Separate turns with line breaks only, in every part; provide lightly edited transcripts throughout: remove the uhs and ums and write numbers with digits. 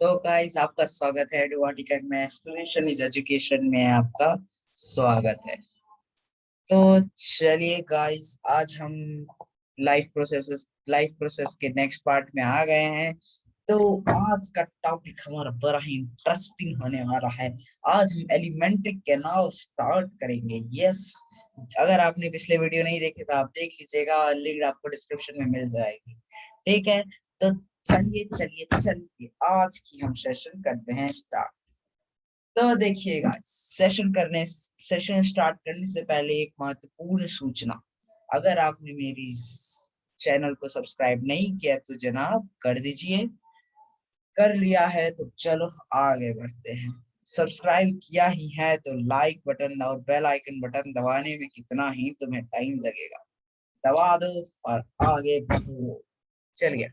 तो गाइस आपका स्वागत है डुवाटिका में एक्सप्लेनेशन इज एजुकेशन में आपका स्वागत है। तो चलिए गाइस आज हम लाइफ प्रोसेस के नेक्स्ट पार्ट में आ गए हैं। तो आज का टॉपिक हमारा बड़ा ही इंटरेस्टिंग होने वाला है। आज हम एलिमेंट्री कैनाल स्टार्ट करेंगे। यस, अगर आपने पिछले वीडियो नहीं देखे तो आप देख लीजिएगा, लिंक आपको डिस्क्रिप्शन में मिल जाएगी। ठीक है, तो चलिए चलिए चलिए आज की हम सेशन करते हैं स्टार्ट। तो देखिएगा, सेशन स्टार्ट करने से पहले एक महत्वपूर्ण सूचना। अगर आपने मेरी चैनल को सब्सक्राइब नहीं किया तो जनाब कर दीजिए। कर लिया है तो चलो आगे बढ़ते हैं। सब्सक्राइब किया ही है तो लाइक बटन और बेल आइकन बटन दबाने में कितना ही तुम्हें टाइम लगेगा, दबा दो और आगे बढ़ो। चलिए,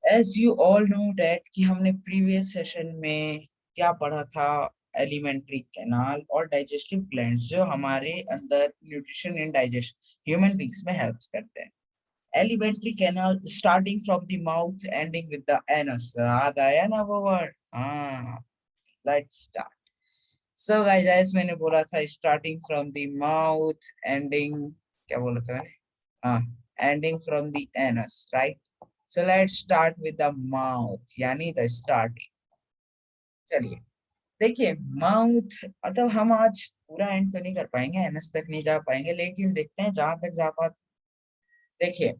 as you all know that कि हमने प्रीवियस सेशन में क्या पढ़ा था। एलिमेंट्री कैनाल और डाइजेस्टिव ग्लैंड्स जो हमारे अंदर nutrition and digestion human beings में हेल्प करते हैं। एलिमेंट्री कैनाल starting from the mouth ending with the anus. याद आया ना वो वर्ड? हाँ, let's start. So guys, as मैंने बोला था starting from the mouth ending, क्या बोला था मैंने? हाँ, ending from the anus, right. So let's start with the mouth, यानी the starting। चलिए देखिए, माउथ मतलब हम आज पूरा एंड तो नहीं कर पाएंगे, एनस तक नहीं जा पाएंगे, लेकिन देखते हैं जहां तक जा पाते। देखिए,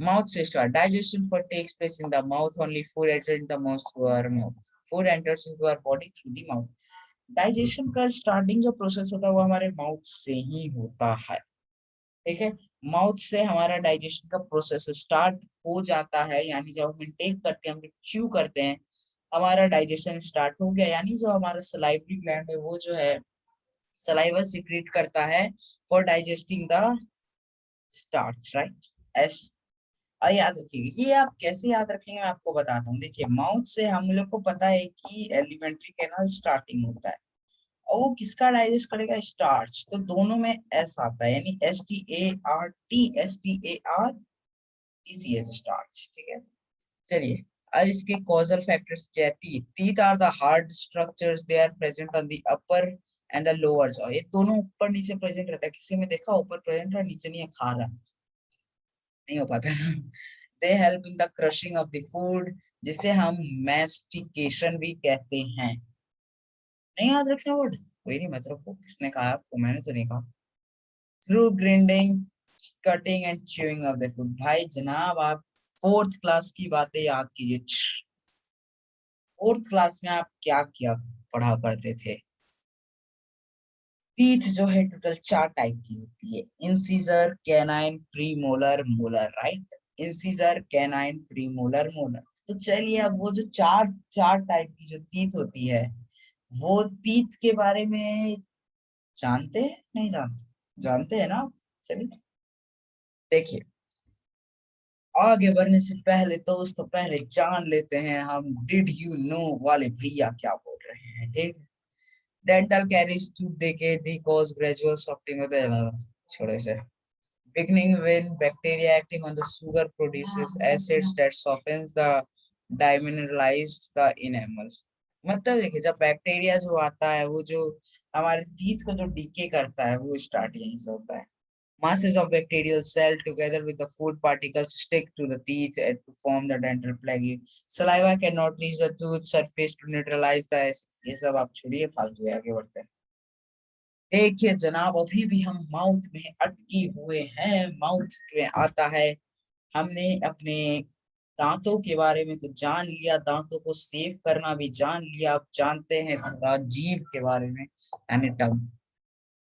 माउथ से start. Digestion for takes place in the mouth only. Food enters in the mouth through our mouth. Food enters into our body through the mouth. Digestion का स्टार्टिंग जो प्रोसेस होता है वो हमारे माउथ से ही होता है। ठीक है, माउथ से हमारा डाइजेशन का प्रोसेस स्टार्ट हो जाता है, यानी जब हम इनटेक करते हैं, हम च्यू करते हैं, हमारा डाइजेशन स्टार्ट हो गया। यानी जो हमारा सलाइवरी ग्लैंड है वो जो है सलाइवा सिक्रीट करता है for digesting the starch, right. S, याद रखिएगा। ये आप कैसे याद रखेंगे मैं आपको बताता हूँ। देखिए, माउथ से हम लोग को पता है कि एलिमेंट्री कैनाल स्टार्टिंग होता है और वो किसका डाइजेस्ट करेगा? स्टार्च। तो दोनों में एस आता है, यानी START स्टार्च। ठीक है, चलिए अब इसके कॉजल फैक्टर्स क्या है। Teeth teeth are the hard structures, they are present on the upper and the lower jaw. ये दोनों ऊपर नीचे प्रेजेंट रहता है। किसी में देखा ऊपर प्रेजेंट है नीचे नहीं है, खा रहा नहीं हो पाता। They help in the crushing of the food, जिसे हम मैस्टिकेशन भी कहते हैं। नहीं याद रखना वर्ड? कोई नहीं, मत रखो। किसने कहा आपको? मैंने तो नहीं कहा। Through grinding, cutting and chewing of the food. भाई जनाब, आप फोर्थ क्लास की बातें याद कीजिए। फोर्थ क्लास में आप क्या क्या पढ़ा करते थे? टीथ जो है टोटल 4 टाइप की होती है। Incisor, canine, premolar, molar, right. Incisor, canine, premolar, molar. तो चलिए, अब वो जो चार चार टाइप की जो टीथ होती है, वो टीथ के बारे में जानते हैं नहीं जानते? जानते हैं ना आप? चलिए देखिए, आगे बढ़ने से पहले दोस्तों पहले जान लेते हैं हम डिड यू नो वाले भैया क्या बोल रहे हैं। ठीक, dental caries to decade the cause gradual softening of the छोड़ो इसे। Beginning when bacteria acting on the sugar produces acids that softens the demineralized the enamel। मतलब देखिए, जब बैक्टीरिया जो आता है वो जो हमारे टीथ को जो डीके करता है वो स्टार्ट यहीं से होता है। Masses of bacterial cell together with the food particles stick to the teeth and to form the dental plaque। Saliva cannot reach the tooth surface to neutralize the acid। ये सब आप छोड़िए, फालतू है, आगे बढ़ते हैं। देखिए जनाब, अभी भी हम माउथ में अटके हुए हैं। माउथ में आता है, हमने अपने दांतों के बारे में तो जान लिया, दांतों को सेव करना भी जान लिया। अब जानते हैं थोड़ा जीभ के बारे में, यानी tongue.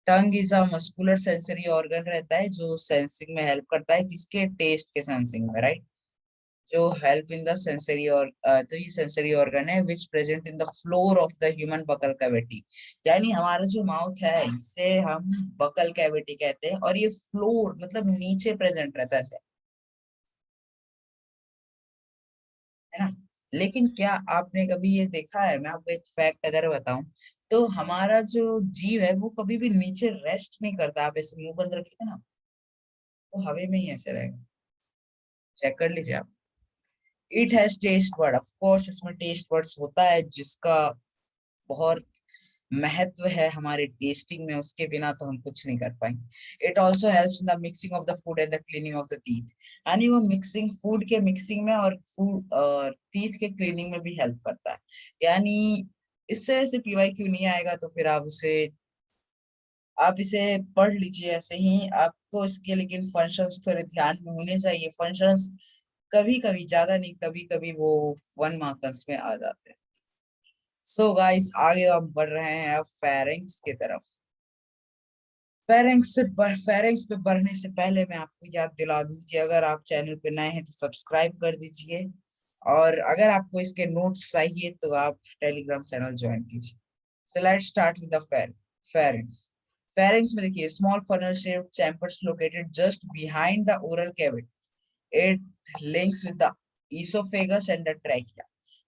Tongue is a muscular sensory organ रहता है जो सेंसिंग में हेल्प करता है। किसके? टेस्ट के सेंसिंग में, राइट। जो हेल्प इन द सेंसरी, और तो ये सेंसरी ऑर्गन है विच present in the floor of the human buccal cavity. यानी हमारा जो माउथ है इसे हम बकल कैविटी कहते हैं, और ये फ्लोर मतलब नीचे प्रेजेंट रहता है ऐसे, है ना। लेकिन क्या आपने कभी ये देखा है, मैं आपको एक फैक्ट अगर बताऊं, तो हमारा जो जीव है वो कभी भी नीचे रेस्ट नहीं करता। आप ऐसे मुंह बंद रखिए ना, वो हवा में ही ऐसे रहेगा। चेक कर लीजिए आप। It has taste bud, of course इसमें टेस्ट बर्ड्स होता है जिसका बहुत महत्व है हमारे टेस्टिंग में, उसके बिना तो हम कुछ नहीं कर पाएंगे। It also helps in the mixing of the food and the cleaning of the teeth, यानी वो मिक्सिंग, फूड के मिक्सिंग में और फूड और टीथ के क्लीनिंग में भी हेल्प करता है। यानी इससे वैसे पीवाई क्यों नहीं आएगा, तो फिर आप इसे पढ़ लीजिए ऐसे ही, आपको इसके लेकिन फंक्शंस थोड़े ध्यान में होने चाहिए। फंक्शंस कभी कभी, ज्यादा नहीं, कभी कभी वो 1 मार्कर्स में आ जाते हैं। सो गाइस, आगे हम बढ़ रहे हैं अब फेरिंग्स की तरफ। फेरिंग्स पे बढ़ने से पहले मैं आपको याद दिला दूं कि अगर आप चैनल पे नए हैं तो सब्सक्राइब कर दीजिए, और अगर आपको इसके नोट्स चाहिए तो आप टेलीग्राम चैनल ज्वाइन कीजिए। So let's start with the pharynx. Pharynx में देखिए, small funnel shaped chambers located just behind the oral cavity. It links with the esophagus and the trachea.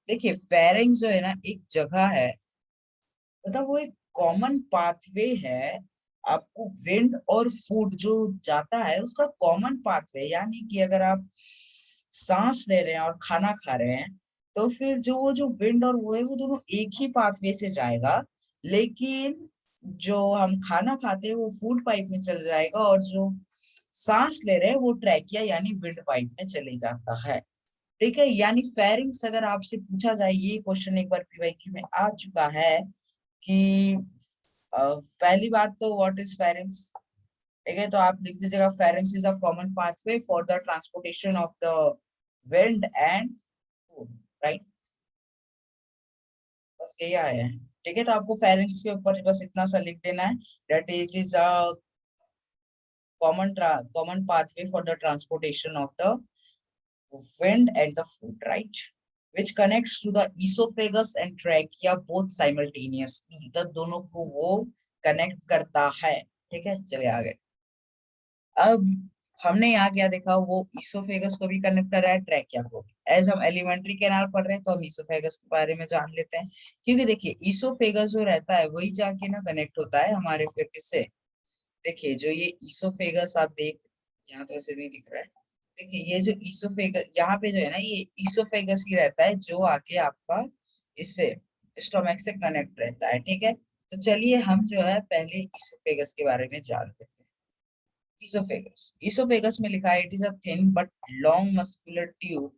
देखिए pharynx जो है ना, एक जगह है, मतलब वो एक कॉमन पाथवे है। आपको विंड और फूड जो जाता है उसका कॉमन पाथवे, यानी कि अगर आप सांस ले रहे हैं और खाना खा रहे हैं, तो फिर जो वो जो विंड और वो है, वो दोनों एक ही पाथवे से जाएगा। लेकिन जो हम खाना खाते हैं वो फूड पाइप में चल जाएगा, और जो सांस ले रहे हैं वो ट्रैकिया यानी विंड पाइप में चले जाता है। ठीक है, यानी फेरिंग्स अगर आपसे पूछा जाए, ये क्वेश्चन एक बार पीवाईक्यू में आ चुका है कि पहली बात तो व्हाट इज फेरेंस। ठीक है, तो आप लिख दीजिएगा pharynx is a common pathway for the transportation of the wind and food, right. बस यही आया है। ठीक है, तो आपको फेरेंस के ऊपर बस इतना सा लिख देना है, that is a common pathway for the transportation of the wind and the food, right? Which connects to the esophagus and trachea both simultaneously. तो दोनों को वो कनेक्ट करता है। ठीक है, चलिए आगे। अब हमने यहाँ क्या देखा, वो इसोफेगस को भी कनेक्ट कर रहा है, ट्रैकिया को भी। एज हम एलिमेंट्री कैनाल पढ़ रहे हैं तो हम इसोफेगस के बारे में जान लेते हैं, क्योंकि देखिए इसोफेगस जो रहता है वही जाके ना कनेक्ट होता है हमारे फिर किससे। देखिए जो ये इसोफेगस आप देख, यहाँ तो ऐसे नहीं दिख रहा है। देखिए ये जो इसोफेगस यहाँ पे जो है ना, ये इसोफेगस ही रहता है जो आके आपका इससे स्टोमक से कनेक्ट रहता है। ठीक है, तो चलिए हम जो है पहले इसोफेगस के बारे में जान लेते हैं। इसोफेगस में लिखा है, it is a thin but long muscular tube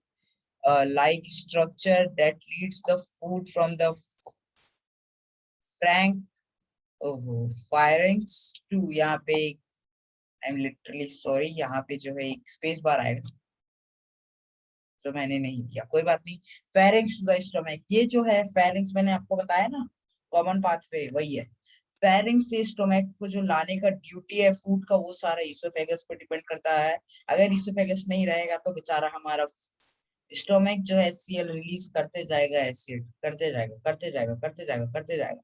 like structure that leads the food from the frank pharynx to, यहाँ पे आई एम लिटरली सॉरी, यहाँ पे जो है एक स्पेस बार आएगा तो मैंने नहीं दिया, कोई बात नहीं। फेरिंग्स टू द स्टोमक, ये जो है फेरिंग्स मैंने आपको बताया ना, कॉमन पाथवे वही है। फेरिंग्स से स्टोमक को जो लाने का ड्यूटी है फूड का, वो सारा इसोफेगस पे डिपेंड करता है। अगर इसोफेगस नहीं रहेगा तो बेचारा हमारा स्टोमक जो है सीएल रिलीज करते जाएगा, एसिड करते जाएगा करते जाएगा करते जाएगा करते जाएगा,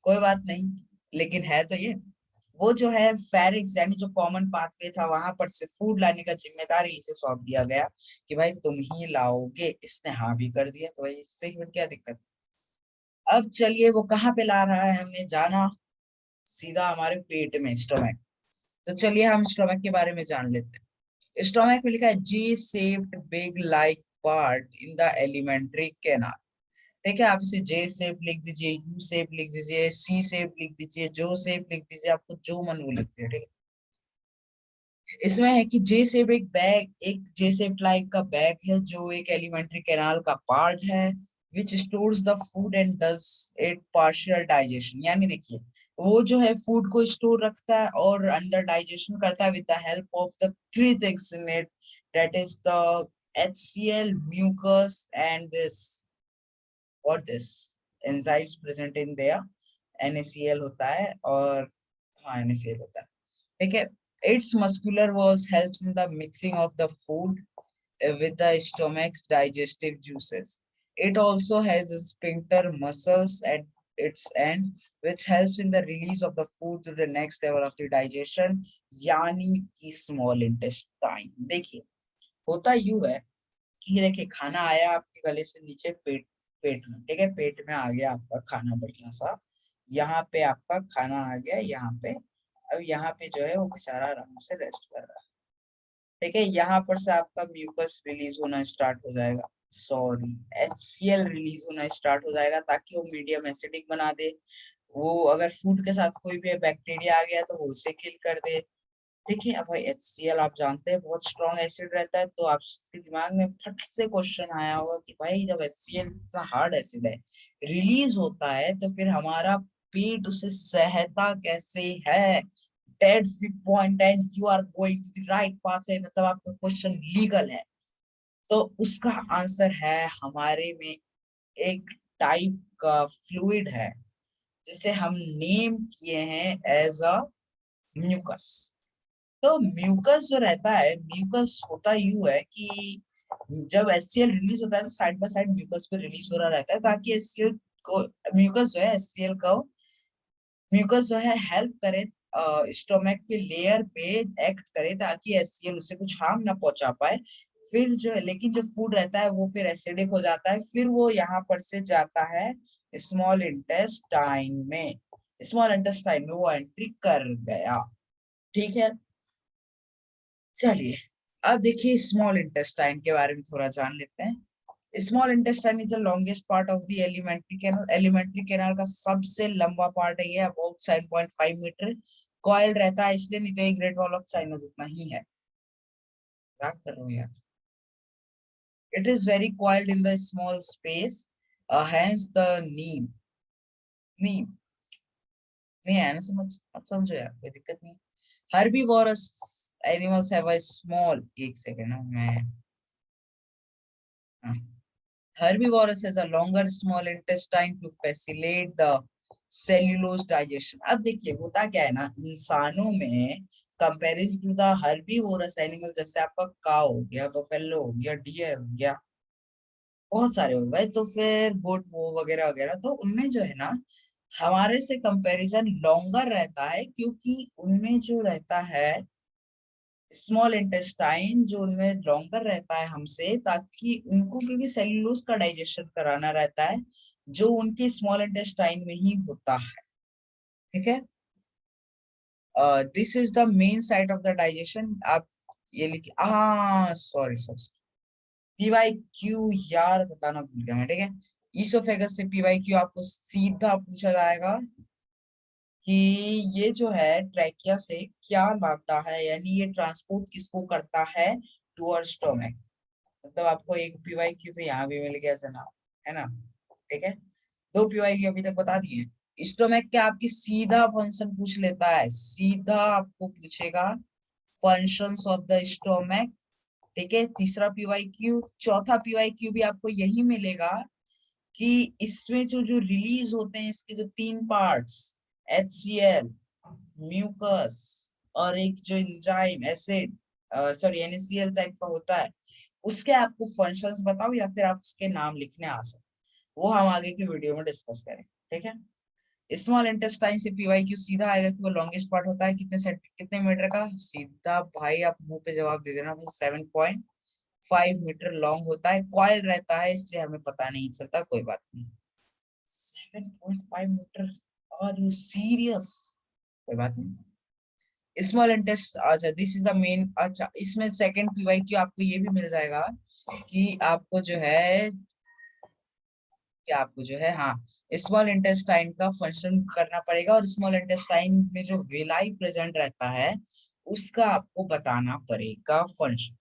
कोई बात नहीं। लेकिन है तो ये, वो जो है फेरिक्स यानी जो कॉमन पाथवे था वहां पर से फूड लाने का जिम्मेदारी इसे सौंप दिया गया कि भाई तुम ही लाओगे। इसने हाँ भी कर दिया, तो भाई इससे फिर क्या दिक्कत। अब चलिए वो कहाँ पे ला रहा है, हमने जाना सीधा हमारे पेट में, स्टोमक। तो चलिए हम स्टोमक के बारे में जान लेते हैं। स्टोमक में लिखा है J shaped big like part in the alimentary canal. ठीक है, आप इसे जे शेप लिख दीजिए, यू शेप लिख दीजिए, सी शेप लिख दीजिए, जो शेप लिख दीजिए, आपको जो मन वो लिख दीजिए। ठीक है, इसमें है कि जे शेप एक बैग, एक जे शेप लाइक का बैग है जो एक एलिमेंट्री कैनाल का पार्ट है, which stores the food and does it partial digestion. यानी देखिए वो जो है फूड को स्टोर रखता है और अंदर डाइजेशन करता है with the help of the three things in it, that is the HCl, mucus and this, what this enzymes present in there, NaCl होता है, और हाँ NaCl होता है। ठीक है, its muscular walls helps in the mixing of the food with the stomach's digestive juices. It also has a sphincter muscles at its end which helps in the release of the food to the next level of the digestion, यानी कि small intestine। देखिए होता यूं है कि ये देखिए खाना आया आपके गले से नीचे पेट, पेट में। ठीक है, पेट में आ गया आपका खाना बढ़िया सा, यहाँ पे आपका खाना आ गया यहाँ पे। अब यहाँ पे जो है वो बेचारा आराम से रेस्ट कर रहा है। ठीक है, यहाँ पर से आपका म्यूकस रिलीज होना स्टार्ट हो जाएगा। सॉरी HCl रिलीज होना स्टार्ट हो जाएगा ताकि वो मीडियम एसिडिक बना दे। वो अगर फूड के साथ कोई भी बैक्टीरिया आ गया तो वो उसे किल कर दे। देखिए अब भाई HCl आप जानते हैं बहुत स्ट्रॉन्ग एसिड रहता है, तो आपके दिमाग में फट से क्वेश्चन आया होगा कि भाई जब HCl इतना हार्ड एसिड है रिलीज होता है तो फिर हमारा पेट उसे सहता कैसे है। That's the point and you are going to the right path है, मतलब आपका क्वेश्चन लीगल है। तो उसका आंसर है हमारे में एक टाइप का फ्लूइड है जिसे हम नेम किए हैं एज अ म्यूकस। तो म्यूकस जो रहता है, म्यूकस होता यूं है कि जब HCl रिलीज होता है तो साइड बाय साइड म्यूकस भी रिलीज हो रहा रहता है ताकि HCl को, म्यूकस जो है HCl को, म्यूकस जो है हेल्प करे स्टोमक के लेयर पे एक्ट करे ताकि HCl उसे कुछ हार्म ना पहुंचा पाए। फिर जो है लेकिन जो फूड रहता है वो फिर एसिडिक हो जाता है, फिर वो यहाँ पर से जाता है स्मॉल इंटेस्टाइन में। स्मॉल इंटेस्टाइन में वो एंट्री कर गया। ठीक है, चलिए अब देखिए स्मॉल इंटेस्टाइन के बारे में थोड़ा जान लेते हैं। Small intestine is the longest part of the alimentary canal. Alimentary canal का सबसे लंबा पार्ट है ये, अबाउट 7.5 मीटर कॉइल्ड रहता है, इसलिए नहीं तो एक ग्रेट वॉल ऑफ चाइना जितना ही है। क्या कर रहे हो यार। It is very coiled in the small space, hence the नीम नहीं है ना, समझ मत समझो यार, कोई दिक्कत नहीं। Herbivorous animals have a small, एक सेकेंड ना मैं, हाँ। Herbivorous has a longer small intestine to facilitate the cellulose digestion। अब देखिए होता क्या है ना इंसानों में, comparison to the herbivorous animal, जैसे आपका काऊ हो गया, बफेलो हो गया, डियर हो गया, बहुत सारे हो गए, तो फिर गोट वो वगैरह वगैरह, तो उनमें जो है ना हमारे से कंपैरिजन लॉन्गर रहता है क्योंकि उनमें जो रहता है स्मॉल इंटेस्टाइन जो उनमें लॉन्गर रहता है हमसे, ताकि उनको क्योंकि सेल्यूलोज का डाइजेशन कराना रहता है जो उनके स्मॉल इंटेस्टाइन में ही होता है। ठीक है, this is the main site of the digestion. आप ये लिखिए, हाँ सॉरी सॉरी, PYQ यार बताना भूल गया मैं। ठीक है, ईसोफेगस से PYQ आपको सीधा पूछा जाएगा कि ये जो है ट्रैकिया से क्या लाता है, यानी ये ट्रांसपोर्ट किसको करता है टूअर स्टोमक। मतलब आपको एक PYQ तो यहाँ भी मिल गया जनाब, है ना। ठीक है, दो PYQ अभी तक बता दिए। स्टोमक के आपकी सीधा फंक्शन पूछ लेता है, सीधा आपको पूछेगा फंक्शंस ऑफ द स्टोमक। ठीक है, तीसरा PYQ, चौथा PYQ भी आपको यही मिलेगा कि इसमें जो जो रिलीज होते हैं इसके जो तीन पार्ट्स, HCl, म्यूकस और एक जो enzyme acid, sorry NaCl type का होता है, उसके आपको फंक्शंस बताओ या फिर आप उसके नाम लिखने आ सकते, वो हम आगे की वीडियो में डिस्कस करें। ठीक है, स्मॉल इंटेस्टाइन से PYQ सीधा आएगा कि वो लॉन्गेस्ट पार्ट होता है कितने मीटर का, सीधा भाई आप मुंह पे जवाब दे देना भाई, 7.5 मीटर लॉन्ग होता है, कॉइल रहता है इसलिए हमें पता नहीं चलता, कोई बात नहीं। 7.5 मीटर, आर यू सीरियस, कोई बात नहीं। स्मॉल इंटेस्ट, अच्छा दिस इज द मेन, अच्छा इसमें सेकंड PYQ आपको ये भी मिल जाएगा कि आपको जो है, कि आपको जो है, हाँ स्मॉल इंटेस्टाइन का फंक्शन करना पड़ेगा और स्मॉल इंटेस्टाइन में जो वेलाई प्रेजेंट रहता है उसका आपको बताना पड़ेगा फंक्शन।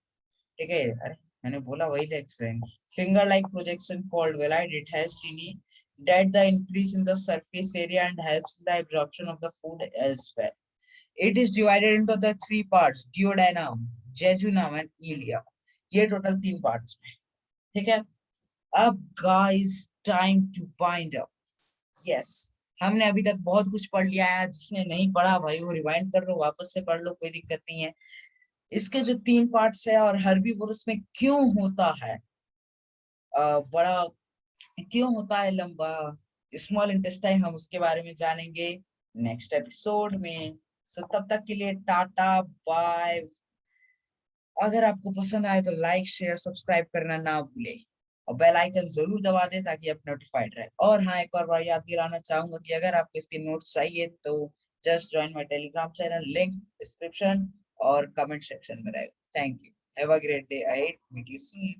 ठीक है, अरे मैंने बोला वही explain. Finger like projection called villi, it has tiny that the increase in the surface area and helps in the absorption of the food as well. It is divided into the three parts, duodenum, jejunum and ileum। ये total तीन parts में। ठीक है, अब guys time to bind up. Yes, हमने अभी तक बहुत कुछ पढ़ लिया है, जिसने नहीं पढ़ा भाई वो रिवाइंड कर लो, वापस से पढ़ लो, कोई दिक्कत नहीं है। इसके जो तीन पार्ट्स है और हर्बीवोरस में क्यों होता है बड़ा, क्यों होता है लंबा स्मॉल इंटेस्टाइन, हम उसके बारे में जानेंगे नेक्स्ट एपिसोड में। सो तब तक के लिए टाटा बाय। अगर आपको पसंद आए तो लाइक शेयर सब्सक्राइब करना ना भूले और बेल आइकन जरूर दबा दें ताकि आप नोटिफाइड रहे। और हाँ एक और बार याद दिलाना चाहूंगा कि अगर आपको इसके नोट्स चाहिए तो just join my Telegram channel, link description और कमेंट सेक्शन में रहेगा। Thank you, have a great day ahead, meet you soon.